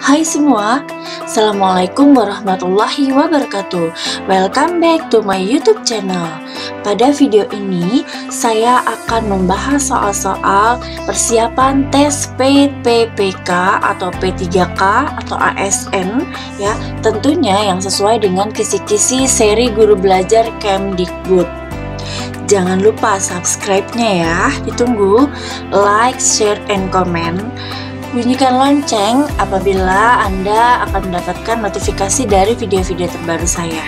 Hai semua, Assalamualaikum warahmatullahi wabarakatuh. Welcome back to my YouTube channel. Pada video ini, saya akan membahas soal-soal persiapan tes PPPK atau P3K atau ASN ya, tentunya yang sesuai dengan kisi-kisi seri guru belajar Kemdikbud. Jangan lupa subscribe-nya ya, ditunggu, like, share, and comment. Bunyikan lonceng apabila Anda akan mendapatkan notifikasi dari video-video terbaru saya.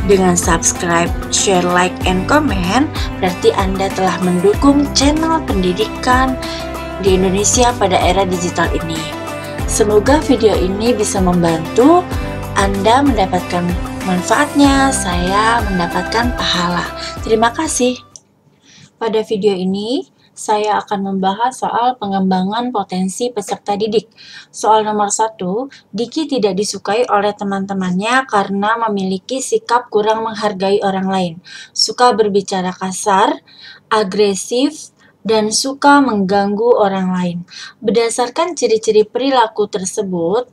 Dengan subscribe, share, like, and comment, berarti Anda telah mendukung channel pendidikan di Indonesia pada era digital ini. Semoga video ini bisa membantu Anda mendapatkan manfaatnya, saya mendapatkan pahala. Terima kasih. Pada video ini, saya akan membahas soal pengembangan potensi peserta didik. Soal nomor 1, Diki tidak disukai oleh teman-temannya karena memiliki sikap kurang menghargai orang lain, suka berbicara kasar, agresif, dan suka mengganggu orang lain. Berdasarkan ciri-ciri perilaku tersebut,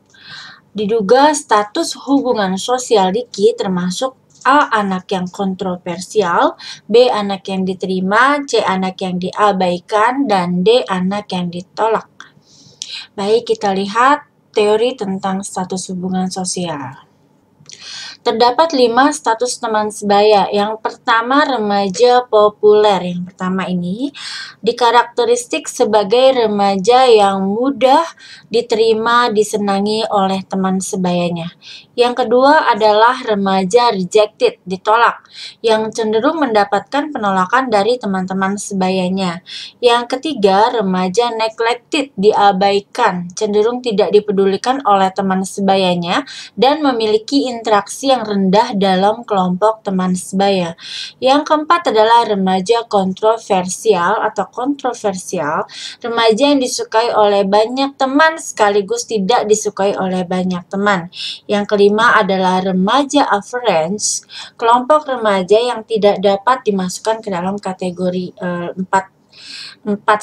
diduga status hubungan sosial Diki termasuk A. Anak yang kontroversial, B. Anak yang diterima, C. Anak yang diabaikan, dan D. Anak yang ditolak. Baik, kita lihat teori tentang status hubungan sosial. Terdapat 5 status teman sebaya. Yang pertama, remaja populer. Yang pertama ini dikarakteristik sebagai remaja yang mudah diterima, disenangi oleh teman sebayanya. Yang kedua adalah remaja rejected, ditolak, yang cenderung mendapatkan penolakan dari teman-teman sebayanya. Yang ketiga, remaja neglected, diabaikan, cenderung tidak dipedulikan oleh teman sebayanya dan memiliki interaksi yang rendah dalam kelompok teman sebaya. Yang keempat adalah remaja kontroversial atau kontroversial, remaja yang disukai oleh banyak teman sekaligus tidak disukai oleh banyak teman. Yang kelima adalah remaja average, kelompok remaja yang tidak dapat dimasukkan ke dalam kategori 4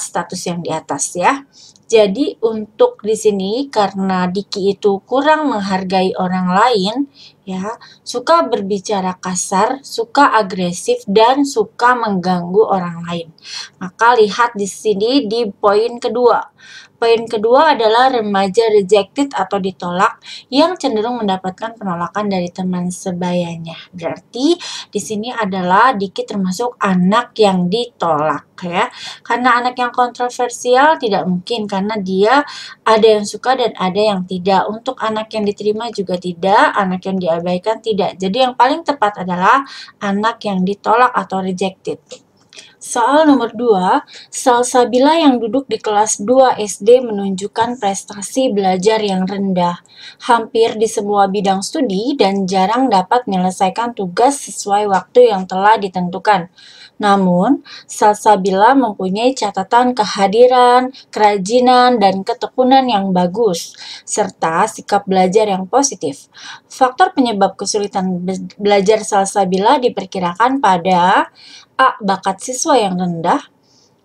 status yang di atas ya. Jadi untuk di sini karena Diki itu kurang menghargai orang lain ya, suka berbicara kasar, suka agresif, dan suka mengganggu orang lain. Maka lihat di sini di poin kedua. Poin kedua adalah remaja rejected atau ditolak yang cenderung mendapatkan penolakan dari teman sebayanya. Berarti di sini adalah Diki termasuk anak yang ditolak ya. Karena anak yang kontroversial tidak mungkin karena dia ada yang suka dan ada yang tidak. Untuk anak yang diterima juga tidak, anak yang diabaikan tidak. Jadi yang paling tepat adalah anak yang ditolak atau rejected. Soal nomor 2, Salsabila yang duduk di kelas 2 SD menunjukkan prestasi belajar yang rendah, hampir di semua bidang studi dan jarang dapat menyelesaikan tugas sesuai waktu yang telah ditentukan. Namun, Salsabila mempunyai catatan kehadiran, kerajinan, dan ketekunan yang bagus, serta sikap belajar yang positif. Faktor penyebab kesulitan belajar Salsabila diperkirakan pada A. Bakat siswa yang rendah,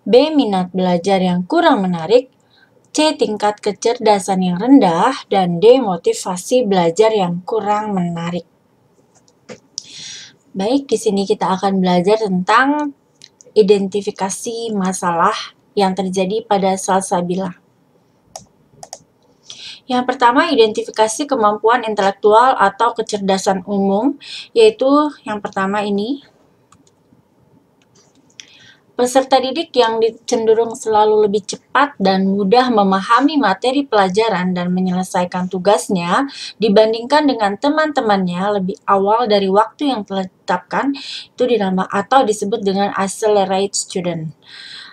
B. Minat belajar yang kurang menarik, C. Tingkat kecerdasan yang rendah, dan D. Motivasi belajar yang kurang menarik. Baik, di sini kita akan belajar tentang identifikasi masalah yang terjadi pada Salsabila. Yang pertama, identifikasi kemampuan intelektual atau kecerdasan umum, yaitu yang pertama ini. Peserta didik yang cenderung selalu lebih cepat dan mudah memahami materi pelajaran dan menyelesaikan tugasnya dibandingkan dengan teman-temannya lebih awal dari waktu yang telah ditetapkan, itu dinamakan atau disebut dengan accelerate student.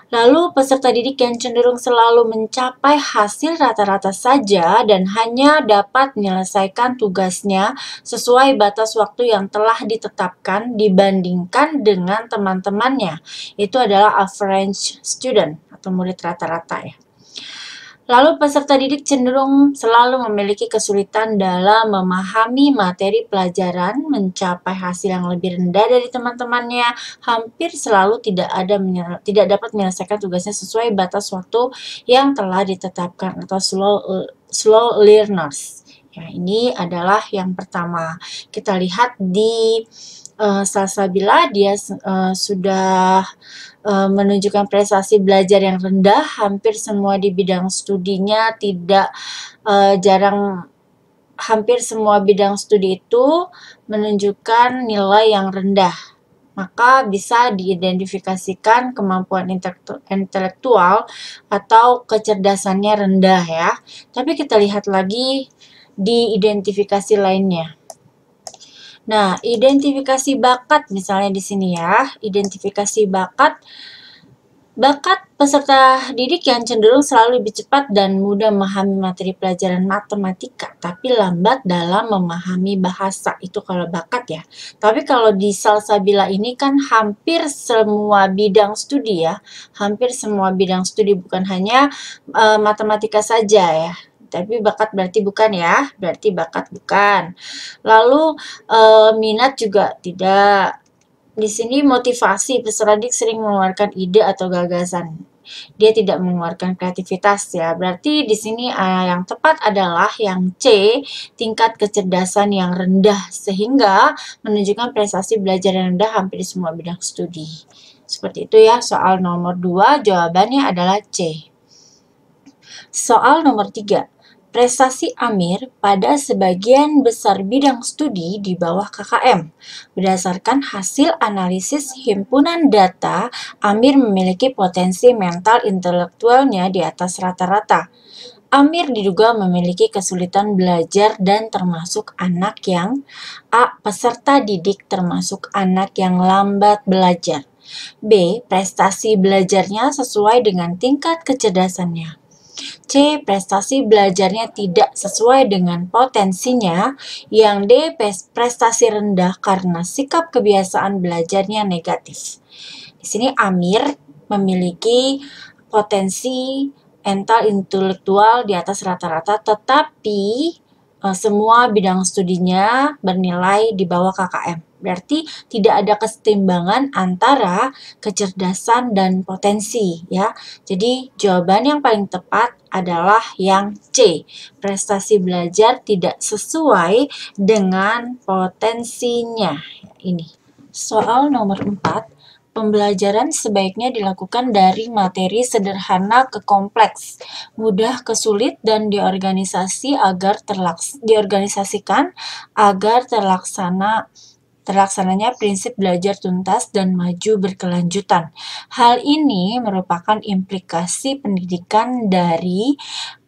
Lalu peserta didik yang cenderung selalu mencapai hasil rata-rata saja dan hanya dapat menyelesaikan tugasnya sesuai batas waktu yang telah ditetapkan dibandingkan dengan teman-temannya. Itu adalah average student atau murid rata-rata ya. Lalu peserta didik cenderung selalu memiliki kesulitan dalam memahami materi pelajaran, mencapai hasil yang lebih rendah dari teman-temannya, hampir selalu tidak dapat menyelesaikan tugasnya sesuai batas waktu yang telah ditetapkan atau slow learners. Ya, ini adalah yang pertama. Kita lihat di Salsabila dia sudah menunjukkan prestasi belajar yang rendah, hampir semua di bidang studinya tidak jarang hampir semua bidang studi itu menunjukkan nilai yang rendah. Maka bisa diidentifikasikan kemampuan intelektual atau kecerdasannya rendah ya. Tapi kita lihat lagi di identifikasi lainnya. Nah, identifikasi bakat misalnya di sini ya. Identifikasi bakat peserta didik yang cenderung selalu lebih cepat dan mudah memahami materi pelajaran matematika, tapi lambat dalam memahami bahasa. Itu kalau bakat ya. Tapi kalau di Salsabila ini kan hampir semua bidang studi ya. Hampir semua bidang studi, bukan hanya matematika saja ya. Tapi bakat berarti bukan ya, berarti bakat bukan. Lalu minat juga tidak. Di sini motivasi, peserta didik sering mengeluarkan ide atau gagasan. Dia tidak mengeluarkan kreativitas ya. Berarti di sini yang tepat adalah yang C, tingkat kecerdasan yang rendah sehingga menunjukkan prestasi belajar yang rendah hampir di semua bidang studi. Seperti itu ya, soal nomor 2 jawabannya adalah C. Soal nomor 3. Prestasi Amir pada sebagian besar bidang studi di bawah KKM. Berdasarkan hasil analisis himpunan data, Amir memiliki potensi mental intelektualnya di atas rata-rata. Amir diduga memiliki kesulitan belajar dan termasuk anak yang A. Peserta didik termasuk anak yang lambat belajar. B. Prestasi belajarnya sesuai dengan tingkat kecerdasannya. C. Prestasi belajarnya tidak sesuai dengan potensinya. Yang D. Prestasi rendah karena sikap kebiasaan belajarnya negatif. Di sini Amir memiliki potensi mental intelektual di atas rata-rata, tetapi semua bidang studinya bernilai di bawah KKM. Berarti tidak ada kesetimbangan antara kecerdasan dan potensi ya. Jadi jawaban yang paling tepat adalah yang C. Prestasi belajar tidak sesuai dengan potensinya. Ini. Soal nomor 4. Pembelajaran sebaiknya dilakukan dari materi sederhana ke kompleks, mudah ke sulit, dan diorganisasikan agar terlaksananya prinsip belajar tuntas dan maju berkelanjutan. Hal ini merupakan implikasi pendidikan dari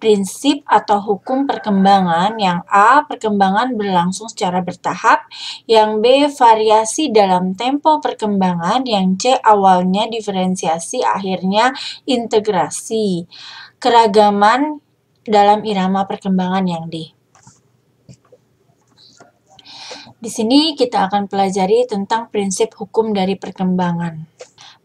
prinsip atau hukum perkembangan. Yang A. Perkembangan berlangsung secara bertahap. Yang B. Variasi dalam tempo perkembangan. Yang C. Awalnya diferensiasi, akhirnya integrasi. Keragaman dalam irama perkembangan. Yang D. Di sini kita akan pelajari tentang prinsip hukum dari perkembangan.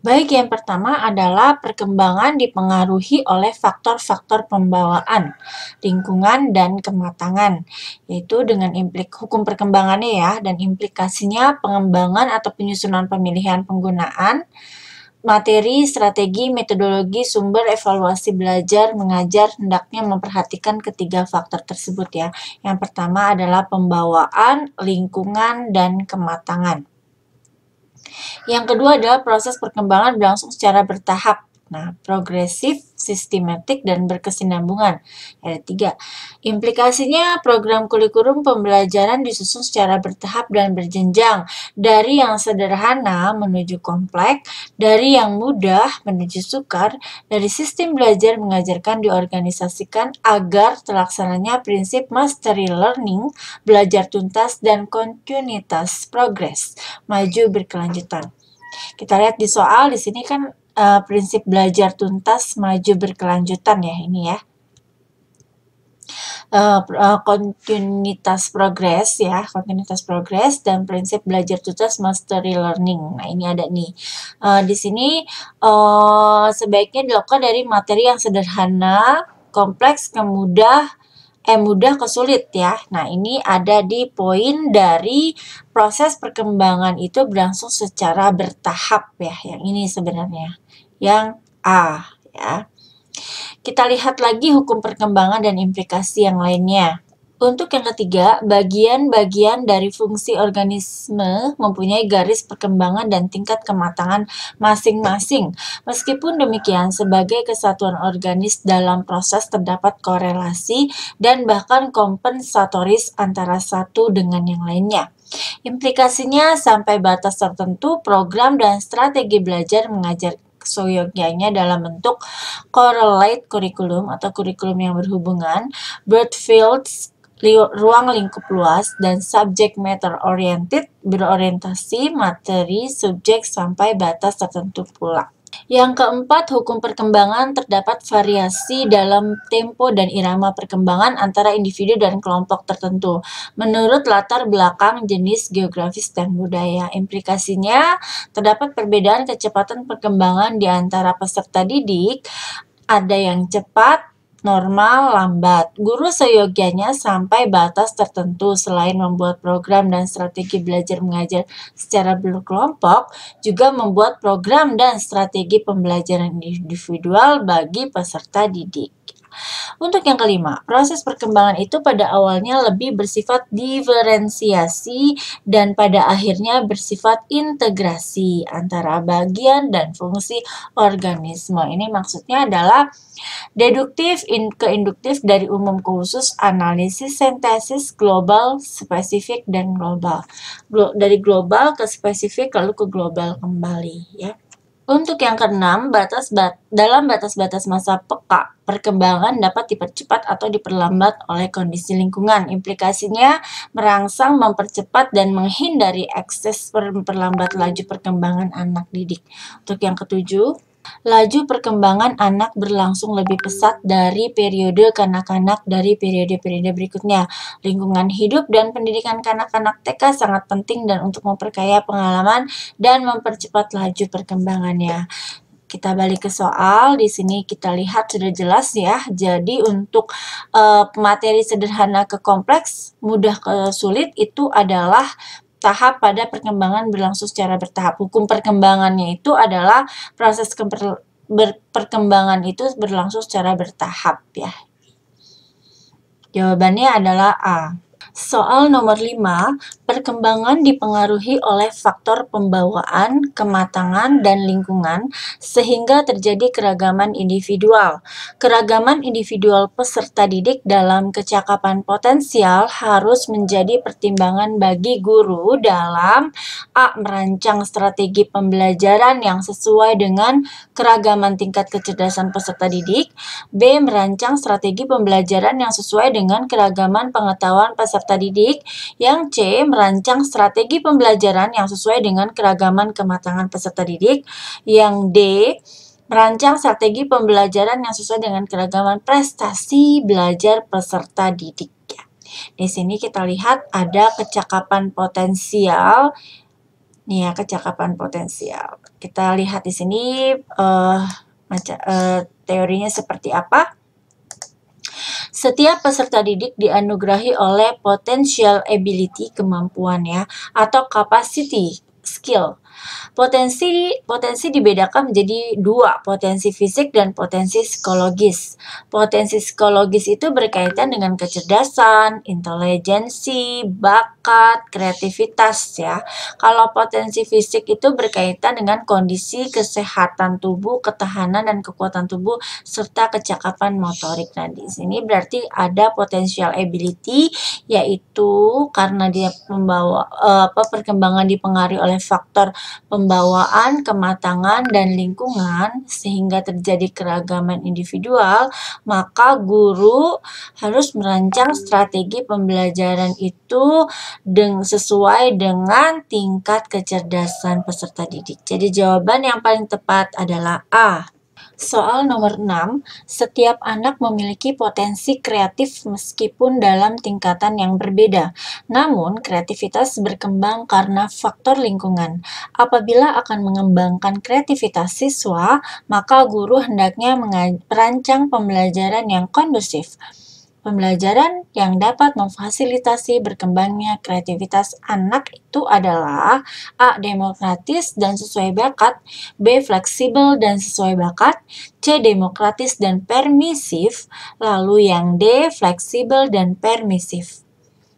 Baik, yang pertama adalah perkembangan dipengaruhi oleh faktor-faktor pembawaan, lingkungan, dan kematangan, yaitu dengan hukum perkembangannya ya, dan implikasinya pengembangan atau penyusunan pemilihan penggunaan, materi, strategi, metodologi, sumber, evaluasi belajar, mengajar, hendaknya memperhatikan ketiga faktor tersebut ya. Yang pertama adalah pembawaan, lingkungan, dan kematangan. Yang kedua adalah proses perkembangan berlangsung secara bertahap. Nah, progresif, sistematik, dan berkesinambungan. Ada 3. Implikasinya program kurikulum pembelajaran disusun secara bertahap dan berjenjang. Dari yang sederhana menuju kompleks, dari yang mudah menuju sukar, dari sistem belajar mengajarkan diorganisasikan agar terlaksananya prinsip mastery learning, belajar tuntas, dan kontinuitas progres, maju berkelanjutan. Kita lihat di soal, di sini kan prinsip belajar tuntas, maju berkelanjutan ya, ini ya. Kontinuitas progres ya, kontinuitas progres, dan prinsip belajar tuntas mastery learning. Nah, ini ada nih. Di sini sebaiknya dilakukan dari materi yang sederhana, kompleks ke mudah ke sulit ya. Nah, ini ada di poin dari proses perkembangan itu berlangsung secara bertahap ya. Yang ini sebenarnya. Yang A ya. Kita lihat lagi hukum perkembangan dan implikasi yang lainnya. Untuk yang ketiga, bagian-bagian dari fungsi organisme mempunyai garis perkembangan dan tingkat kematangan masing-masing. Meskipun demikian, sebagai kesatuan organis dalam proses terdapat korelasi dan bahkan kompensatoris antara satu dengan yang lainnya. Implikasinya, sampai batas tertentu, program dan strategi belajar mengajar seyogyanya dalam bentuk correlate kurikulum atau kurikulum yang berhubungan, broad fields, ruang lingkup luas, dan subject matter oriented, berorientasi materi, subjek, sampai batas tertentu pula. Yang keempat, hukum perkembangan terdapat variasi dalam tempo dan irama perkembangan antara individu dan kelompok tertentu menurut latar belakang, jenis geografis, dan budaya. Implikasinya, terdapat perbedaan kecepatan perkembangan di antara peserta didik, ada yang cepat, normal, lambat. Guru seyogyanya sampai batas tertentu. Selain membuat program dan strategi belajar mengajar secara berkelompok, juga membuat program dan strategi pembelajaran individual bagi peserta didik. Untuk yang kelima, proses perkembangan itu pada awalnya lebih bersifat diferensiasi dan pada akhirnya bersifat integrasi antara bagian dan fungsi organisme. Ini maksudnya adalah deduktif ke induktif, dari umum ke khusus, analisis, sintesis, global, spesifik, dan global. Dari global ke spesifik lalu ke global kembali ya. Untuk yang keenam, dalam batas-batas masa peka, perkembangan dapat dipercepat atau diperlambat oleh kondisi lingkungan. Implikasinya merangsang, mempercepat, dan menghindari ekses memperlambat laju perkembangan anak didik. Untuk yang ketujuh, laju perkembangan anak berlangsung lebih pesat dari periode kanak-kanak dari periode-periode berikutnya. Lingkungan hidup dan pendidikan kanak-kanak TK sangat penting dan untuk memperkaya pengalaman dan mempercepat laju perkembangannya. Kita balik ke soal, di sini kita lihat sudah jelas ya. Jadi untuk materi sederhana ke kompleks, mudah ke sulit itu adalah tahap pada perkembangan berlangsung secara bertahap. Hukum perkembangannya itu adalah proses perkembangan itu berlangsung secara bertahap ya. Jawabannya adalah A. Soal nomor 5, perkembangan dipengaruhi oleh faktor pembawaan, kematangan, dan lingkungan sehingga terjadi keragaman individual. Keragaman individual peserta didik dalam kecakapan potensial harus menjadi pertimbangan bagi guru dalam A. Merancang strategi pembelajaran yang sesuai dengan keragaman tingkat kecerdasan peserta didik, B. Merancang strategi pembelajaran yang sesuai dengan keragaman pengetahuan peserta didik, yang C. Merancang strategi pembelajaran yang sesuai dengan keragaman kematangan peserta didik, yang D. Merancang strategi pembelajaran yang sesuai dengan keragaman prestasi belajar peserta didik. Di sini kita lihat ada kecakapan potensial. Nih ya, kecakapan potensial. Kita lihat di sini teorinya seperti apa. Setiap peserta didik dianugerahi oleh potential ability, kemampuan ya, atau capacity, skill. Potensi dibedakan menjadi dua, potensi fisik dan potensi psikologis. Potensi psikologis itu berkaitan dengan kecerdasan, intelijensi, bakat, kreativitas ya. Kalau potensi fisik itu berkaitan dengan kondisi kesehatan tubuh, ketahanan dan kekuatan tubuh serta kecakapan motorik. Nah, di sini berarti ada potential ability, yaitu karena dia perkembangan dipengaruhi oleh faktor pembawaan, kematangan, dan lingkungan sehingga terjadi keragaman individual, maka guru harus merancang strategi pembelajaran itu sesuai dengan tingkat kecerdasan peserta didik. Jadi jawaban yang paling tepat adalah A. Soal nomor 6, setiap anak memiliki potensi kreatif meskipun dalam tingkatan yang berbeda. Namun, kreativitas berkembang karena faktor lingkungan. Apabila akan mengembangkan kreativitas siswa, maka guru hendaknya merancang pembelajaran yang kondusif. Pembelajaran yang dapat memfasilitasi berkembangnya kreativitas anak itu adalah A. Demokratis dan sesuai bakat, B. Fleksibel dan sesuai bakat, C. Demokratis dan permisif, lalu yang D. Fleksibel dan permisif.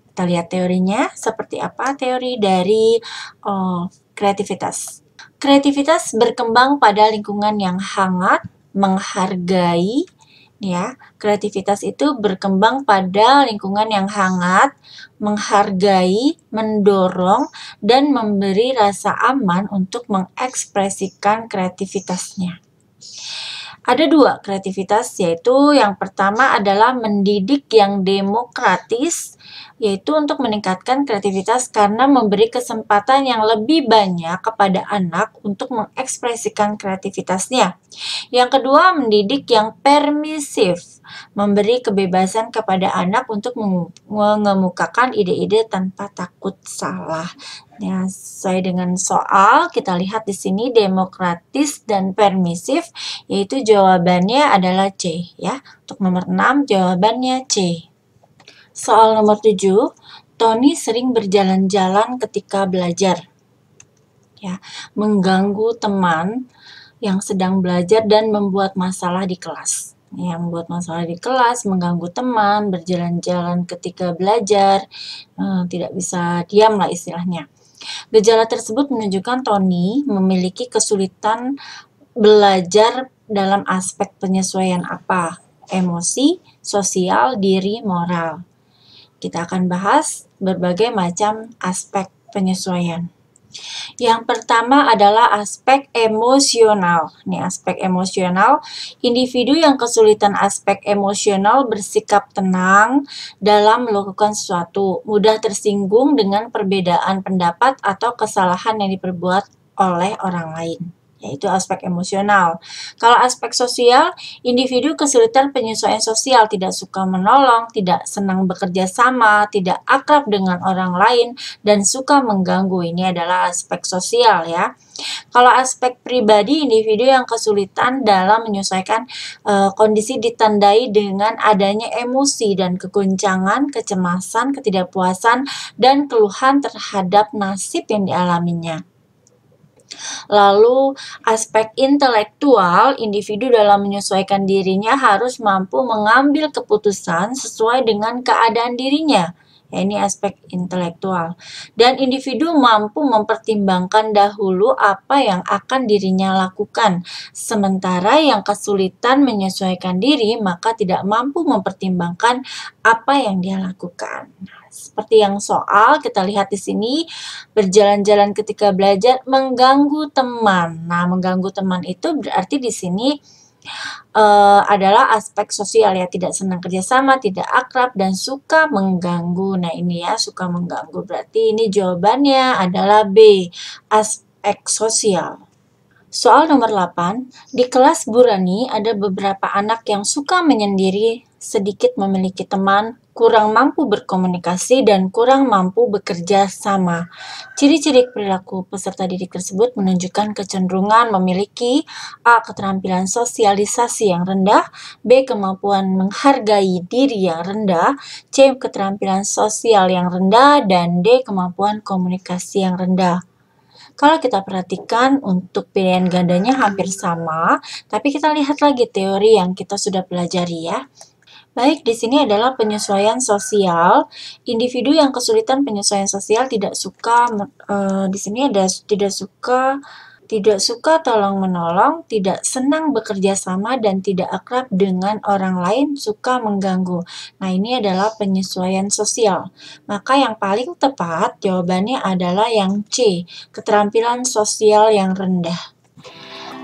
Kita lihat teorinya, seperti apa teori dari kreativitas. Kreativitas berkembang pada lingkungan yang hangat, menghargai, ya. Kreativitas itu berkembang pada lingkungan yang hangat, menghargai, mendorong, dan memberi rasa aman untuk mengekspresikan kreativitasnya. Ada dua kreativitas, yaitu yang pertama adalah mendidik yang demokratis, yaitu untuk meningkatkan kreativitas karena memberi kesempatan yang lebih banyak kepada anak untuk mengekspresikan kreativitasnya. Yang kedua, mendidik yang permisif, memberi kebebasan kepada anak untuk mengemukakan ide-ide tanpa takut salah. Ya, sesuai dengan soal, kita lihat di sini demokratis dan permisif, yaitu jawabannya adalah C, ya. Untuk nomor 6, jawabannya C. Soal nomor 7, Tony sering berjalan-jalan ketika belajar. Ya, mengganggu teman yang sedang belajar dan membuat masalah di kelas. Yang membuat masalah di kelas, mengganggu teman, berjalan-jalan ketika belajar, tidak bisa diam lah istilahnya. Gejala tersebut menunjukkan Tony memiliki kesulitan belajar dalam aspek penyesuaian apa? Emosi, sosial, diri, moral. Kita akan bahas berbagai macam aspek penyesuaian. Yang pertama adalah aspek emosional. Ini aspek emosional, individu yang kesulitan aspek emosional bersikap tenang dalam melakukan sesuatu, mudah tersinggung dengan perbedaan pendapat atau kesalahan yang diperbuat oleh orang lain, yaitu aspek emosional. Kalau aspek sosial, individu kesulitan penyesuaian sosial, tidak suka menolong, tidak senang bekerja sama, tidak akrab dengan orang lain, dan suka mengganggu. Ini adalah aspek sosial, ya. Kalau aspek pribadi, individu yang kesulitan dalam menyesuaikan kondisi ditandai dengan adanya emosi dan kegoncangan, kecemasan, ketidakpuasan, dan keluhan terhadap nasib yang dialaminya. Lalu, aspek intelektual, individu dalam menyesuaikan dirinya harus mampu mengambil keputusan sesuai dengan keadaan dirinya. Ya, ini aspek intelektual. Dan individu mampu mempertimbangkan dahulu apa yang akan dirinya lakukan. Sementara yang kesulitan menyesuaikan diri, maka tidak mampu mempertimbangkan apa yang dia lakukan. Seperti yang soal, kita lihat di sini, berjalan-jalan ketika belajar mengganggu teman. Nah, mengganggu teman itu berarti di sini adalah aspek sosial, ya, tidak senang kerjasama, tidak akrab, dan suka mengganggu. Nah, ini ya, suka mengganggu. Berarti ini jawabannya adalah B, aspek sosial. Soal nomor 8, di kelas Bu Rani ada beberapa anak yang suka menyendiri, sedikit memiliki teman, kurang mampu berkomunikasi, dan kurang mampu bekerja sama. Ciri-ciri perilaku peserta didik tersebut menunjukkan kecenderungan memiliki A. Keterampilan sosialisasi yang rendah, B. Kemampuan menghargai diri yang rendah, C. Keterampilan sosial yang rendah, dan D. Kemampuan komunikasi yang rendah. Kalau kita perhatikan untuk pilihan gandanya hampir sama, tapi kita lihat lagi teori yang kita sudah pelajari, ya. Baik, di sini adalah penyesuaian sosial. Individu yang kesulitan penyesuaian sosial tidak suka, di sini ada tidak suka tolong-menolong, tidak senang bekerja sama, dan tidak akrab dengan orang lain, suka mengganggu. Nah, ini adalah penyesuaian sosial. Maka yang paling tepat jawabannya adalah yang C, keterampilan sosial yang rendah.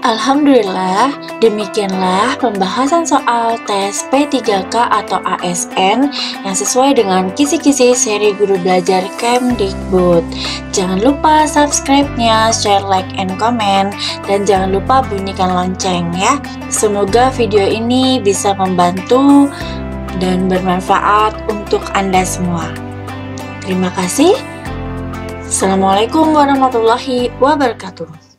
Alhamdulillah, demikianlah pembahasan soal tes P3K atau ASN yang sesuai dengan kisi-kisi seri Guru Belajar Kemdikbud. Jangan lupa subscribe-nya, share, like, and comment, dan jangan lupa bunyikan lonceng ya. Semoga video ini bisa membantu dan bermanfaat untuk Anda semua. Terima kasih. Assalamualaikum warahmatullahi wabarakatuh.